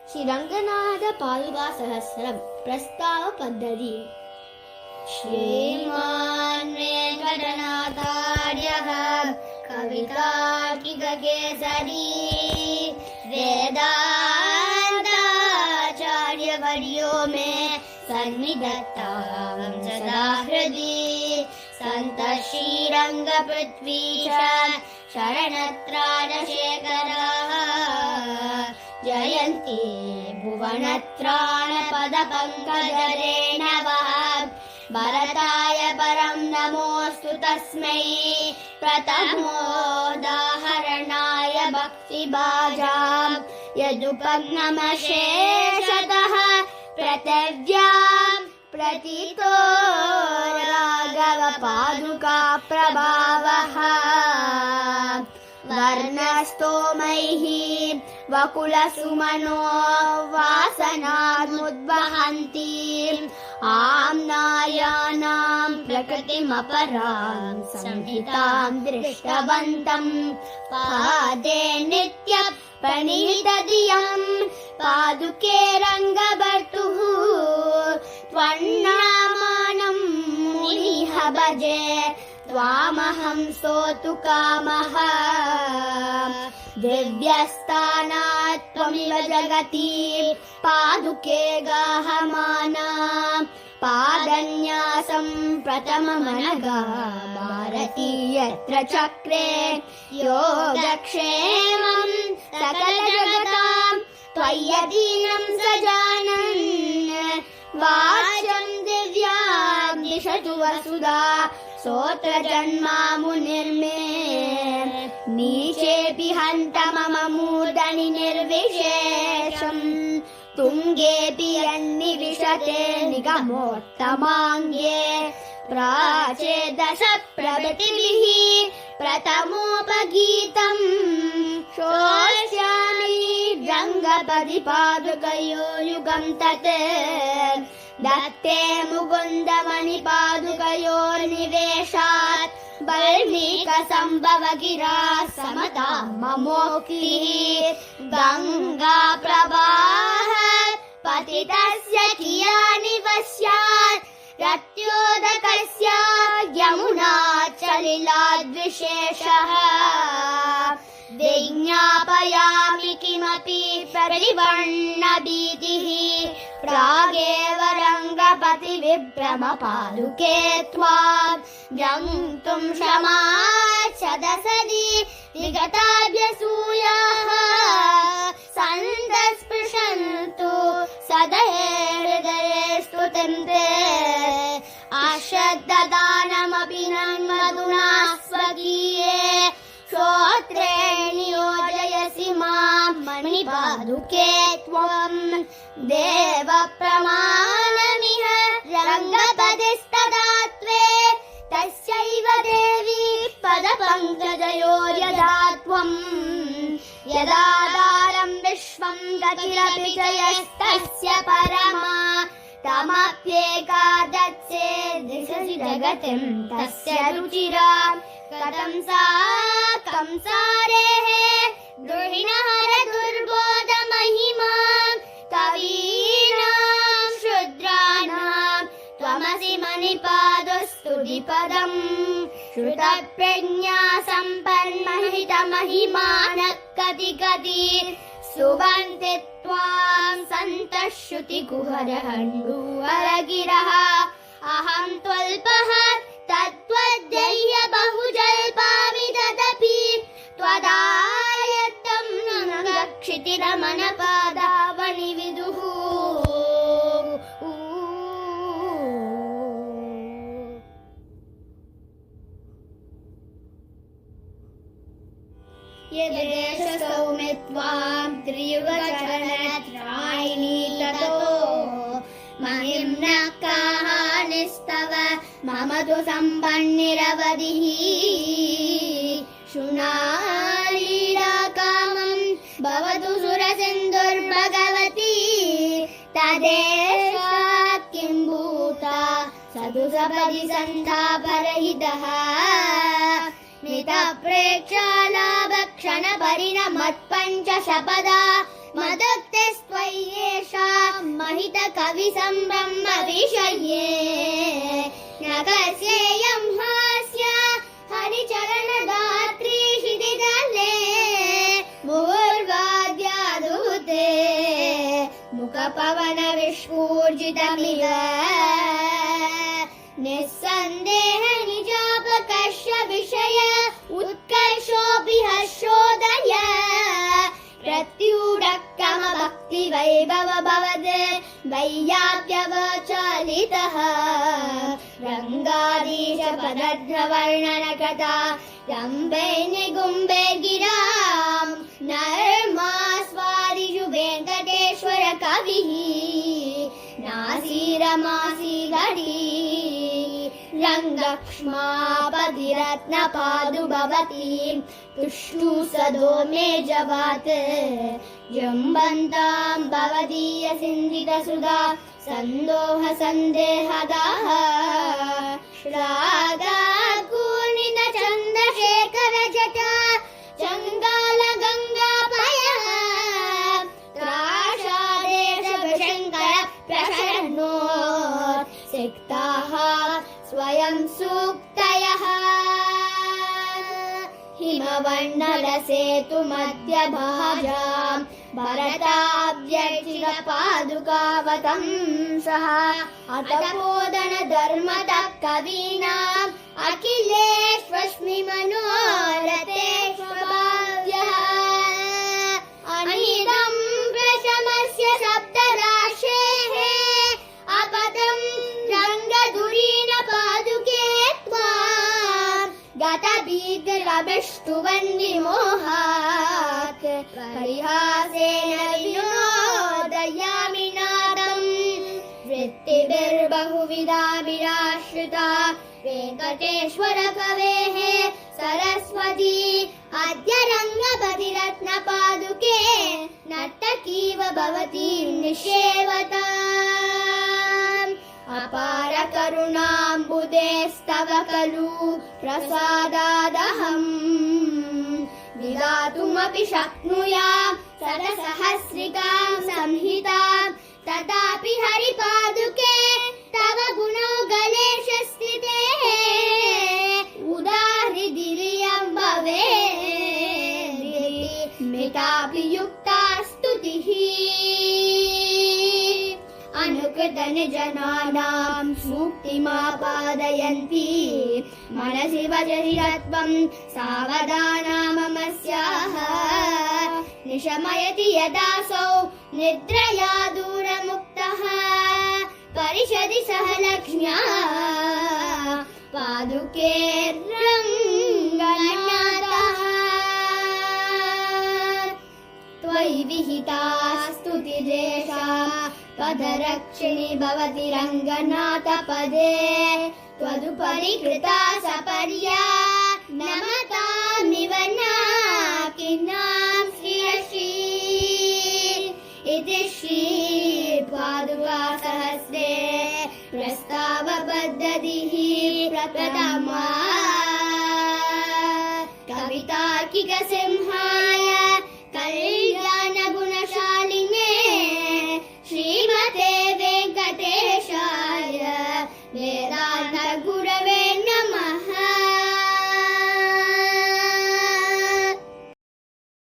ಶ್ರೀರಂಗನಾಥ ಪಾದುಕಾ ಸಹಸ್ರಂ ಪ್ರಸ್ತಾವ ಪದ್ಧತಿ. ಶ್ರೀಮಾನ್ ವೆಂಕಟನಾಥಾರ್ಯಃ ಕವಿತಾರ್ಕಿಕಕೇಸರಿ ವೇದಾಂತಾಚಾರ್ಯವರ್ಯೋ ಮೇ ಸನ್ನಿಧತ್ತಾಂ ಸದಾ ಹೃದಿ ಸಂತಃ ಶ್ರೀರಂಗಪೃಥ್ವೀಶ ಶರಣತ್ರಾಣಶೇಖರಃ ಜಯಂತಿ ಭುವನತ್ರಾಣಪದಪಂಕಜರೇಣವಃ ಭರತಾಯ ಪರಂ ನಮೋऽस्तु ತಸ್ಮೈ ಪ್ರಥಮೋದಾಹರಣಾಯ ಭಕ್ತಿಭಾಜಾಂ ಯದುಪಜ್ಞಮಶೇಷತಃ ಪೃಥಿವ್ಯಾಂ ಪ್ರತೀತೋ ರಾಘವ ಪಾದುಕಾ ಪ್ರಭಾವಃ ವರ್ಣಸ್ತೋಮೈಃ ವಕುಲಸುಮನೋ ವಾಸನಾದ್ಮುದ್ವಹಂತಿ ಆಮ್ನಾಯಾನಾಂ ಪ್ರಕೃತಿಮಪರಾಂ ಸಂಹಿತಾಂ ದೃಷ್ಟವಂತಂ ಪಾದೇ ನಿತ್ಯ ಪ್ರಣೀತಧಿಯಂ ಪಾದುಕೆ ರಂಗಭರ್ತುಃ ತ್ವನ್ನಾಮಾನಂ ಮುನಿಃ ಭಜೆ ತ್ವಾಮಹಂ ಸ್ತೋತು ಕಾಮಃ ದಿವ್ಯಸ್ಥಾನಾತ್ ತ್ವಮಿವ ಜಗತಿ ಪಾದುಕೆ ಗಾಹಮಾನಾ ಪಾದನ್ಯಾಸಂ ಪ್ರಥಮಮನಘಾ ಭಾರತೀಯತ್ರ ಚಕ್ರೆ ಯೋಗಕ್ಷೇಮಂ ಸಕಲಜಗತಾಂ ತ್ವಯ್ಯಧೀನಂ ಸಜಾನನ್ ವಾಚಂ ದಿವ್ಯಾಂ ದಿಶತು ವಸುಧಾ ಸ್ತೋತ್ರ ಜನ್ಮಾ ಮುನಿರ್ಮೇ ನೀಚೇಪಿ ಹಂತ ಮಮ ಮೂರ್ಧನಿ ನಿರ್ವಿಶೇಷಂ ತುಂಗೇಪಿ ಯನ್ನಿವಿಶತೆ ನಿಗಮೋತ್ತಮಾಂಗೆ ಪ್ರಾಚೇದಶ ಪ್ರಭೃತಿಭಿಃ ಪ್ರಥಮೋಪಗೀತಂ ಶ್ರೋಷ್ಯಾಮಿ ರಂಗಪದಿ ಪಾದುಕಯೋ ಯುಗಂ ತತ್ ದತ್ತೇ ಮುಕುಂದ ಮಣಿಪಾದುಕಯೋರ್ನಿವೇಶಾತ್ ಬಲ್ಮೀಕ ಸಂಭವ ಗಿರಾ ಸಮತಾ ಮಮೋಕ್ತಿಃ ಗಂಗಾ ಪ್ರವಾಹ ಪತಿತಸ್ಯ ಕಿಯಾನಿ ಪಶ್ಯಾತ್ ರತ್ಯೋದಕಸ್ಯ ಯಮುನಾ ಚಲಿಲಾದ್ವಿಶೇಷಃ ವಿಜ್ಞಾಪಯಾಮಿ ಕಿಮಪಿ ಪರಿವರ್ಣಭೀತಿಃ ಪ್ರಾಗೇವ ರಂಗಪತಿ ವಿಭ್ರಮ ಪಾದುಕೆ ತ್ವಾಂ ಜಂತುಂ ಕ್ಷಮಾತ್ ಸದಸದಿ ವಿಗತಾಭ್ಯಸೂಯಾಃ ಸಂದಸ್ಪೃಶಂತು ಸದಯೇ ಹೃದಯೇ ಸ್ತುತಂತೆ ಅಶ್ರದ್ಧದಾನಮಪಿ ನನ್ಮಧುನಾ ಸ್ವಕೀಯೇ ಶ್ರೋತ್ರೇ ನಿಯೋಜಯಸಿ ಮಾಂ ಮಣಿಪಾದುಕೆ ತ್ವಂ ದೇವ ಪ್ರಮಾಣಮಿಹ ರಂಗಪದಿಸ್ತದಾ ತ್ವೇ ತಸ್ಯೈವ ದೇವಿ ಪದಪಂಕಜಯೋ ಯದಾ ತ್ವಂ ಯದಾಧಾರಂ ವಿಶ್ವಂ ಗತಿರಪಿ ಚ ಯಸ್ತಸ್ಯ ಪರಮಾ ತಮಪ್ಯೇಕಾದತ್ಸೇ ದಿಶಸಿ ಜಗತಿಂ ತಸ್ಯ ರುಚಿರಾ ಕಥಂ ಸಾ ಕಂಸಾರೇಃ ದುಹಿನಹರ ದುರ್ಬೋಧ ಮಹಿಮಾ ಕವೀನಾಂ ಶೂದ್ರಾಣಾಂ ತ್ವಮಸಿ ಮಣಿಪಾದುಸ್ತುತಿಪದಂ ಶ್ರುತಪ್ರಜ್ಞಾ ಸಂಪನ್ಮಹಿತ ಮಹಿಮಾನಃ ಕತಿ ಕತಿ ಸುಬಂತಿ ತ್ವಾಂ ಸಂತಃ ಶ್ರುತಿಕುಹರಹಂಡೂವರಗಿರಃ ಅಹಂ ತ್ವಲ್ಪಃ ತತ್ತ್ವದ್ಯಯ್ಯ ಬಹುಜಲ್ಪಾಮಿ ತದಪಿ ತ್ವದಾಯತ್ತಂ ಕ್ಷಿತಿರಮಣ ಪಾದಾವನಿ ವಿದುಃ ಯದೇಶ ಸೌಮ್ಯ ತ್ವಾಂ ತ್ರಿಯುಗಚರಣತ್ರಾಯಿಣೀ ತತೋ ಮಹಿಮ್ನಃ ಕಾಹಾನಿಸ್ತವ ಮಮ ತು ಸಂಪನ್ನಿರವಧಿಃ ಶೃಣಾಲೀಲಾಕಾಮಂ ಭವತು ಸುರಸಿಂಧುರ್ಭಗವತಿ ತದೇಶಾತ್ ಕಿಂ ಭೂತಾ ಸದು ಸಪದಿ ಸಂತಾಪರಹಿತಃ ಮಿತ ಪ್ರೇಕ್ಷಾಲಾಭಕ್ಷಣ ಪರಿಣಮತ್ಪಂಚ ಶಪದ ಮದಕ್ತೆ ಸ್ವೈ येषां महित कवि संब्रह्म विषये न कस्येयं हास्य हरिचरणदात्री क्षितितले मुहुर्वाद्यादूते मुखपवन विस्फूर्जितमिव निस्सन्देह निजापकर्ष विषय उत्कर्षोऽपि हर्षोदय प्रत्यूढक्रम भक्ति वैभव भवद् वैयाप्यवचालितः रङ्गाधीश पदध्रवर्णन कृता रम्भे निगुम्बे गिराम् नर्मास्वादिषु वेङ्कटेश्वर कविः नासीरमासी घटी रङ्गक्ष्मापतिरत्नपादु भवति तुष्टु सदो मे जवात् जम्बन्तां भवदीय सिन्धितसुधा सन्दोह सन्देहदाः श्लाघाकूर्णित चन्द्रशेखर जटा चङ्गाल गङ्गापयः त्राषादेश शङ्कर प्रशरणो सिक्ताः स्वयं सूक्तयः हिमवर्णलसेतु मध्यभाजां भरताभ्यर्चितपादुकावतंसः अतपोदन धर्मतः कवीनाम् अखिलेष्वस्मि मनोरथेष्वभाव्यः अनिदं प्रशमस्य शब्दराशेः अपदं रङ्गधुरीन पादुके त्वाम् गतभीतिरभिष्टुवन्निमोहात् परिहासेन विनोदयामि नादम् वृत्तिभिर्बहुविधाभिराश्रिता वेङ्कटेश्वर कवेः सरस्वती अद्य रङ्गपतिरत्नपादुके नर्तकीव भवती निषेवताम् अपार करुणाम्बुदेस्तव खलु प्रसादादहम् विधातुमपि शक्नुयाम् सरसहस्रिकां संहिताम् तथापि हरिपादुके तव गुणौ गलेश स्थिते उदाहृदिरियं भवेत् मितापि युक्ता स्तुतिः अनुकृतनिजनानां मुक्तिमापादयन्ति मनसि वचसि तत्त्वं सावधाना मम स्याः निशमयति यदासौ निद्रया दूरमुक्तः परिषदि सह लक्ष्म्या पादुके रङ्गनाथः त्वयि विहिता स्तुतिरेषा पदरक्षिणी भवति रङ्गनाथपदे त्वदुपरि कृता सपर्या नमतामिव नाकिनां श्रियशी इति श्री पादुका सहस्रे प्रस्तावपद्धतिः प्रथमा कवितार्किक सिंह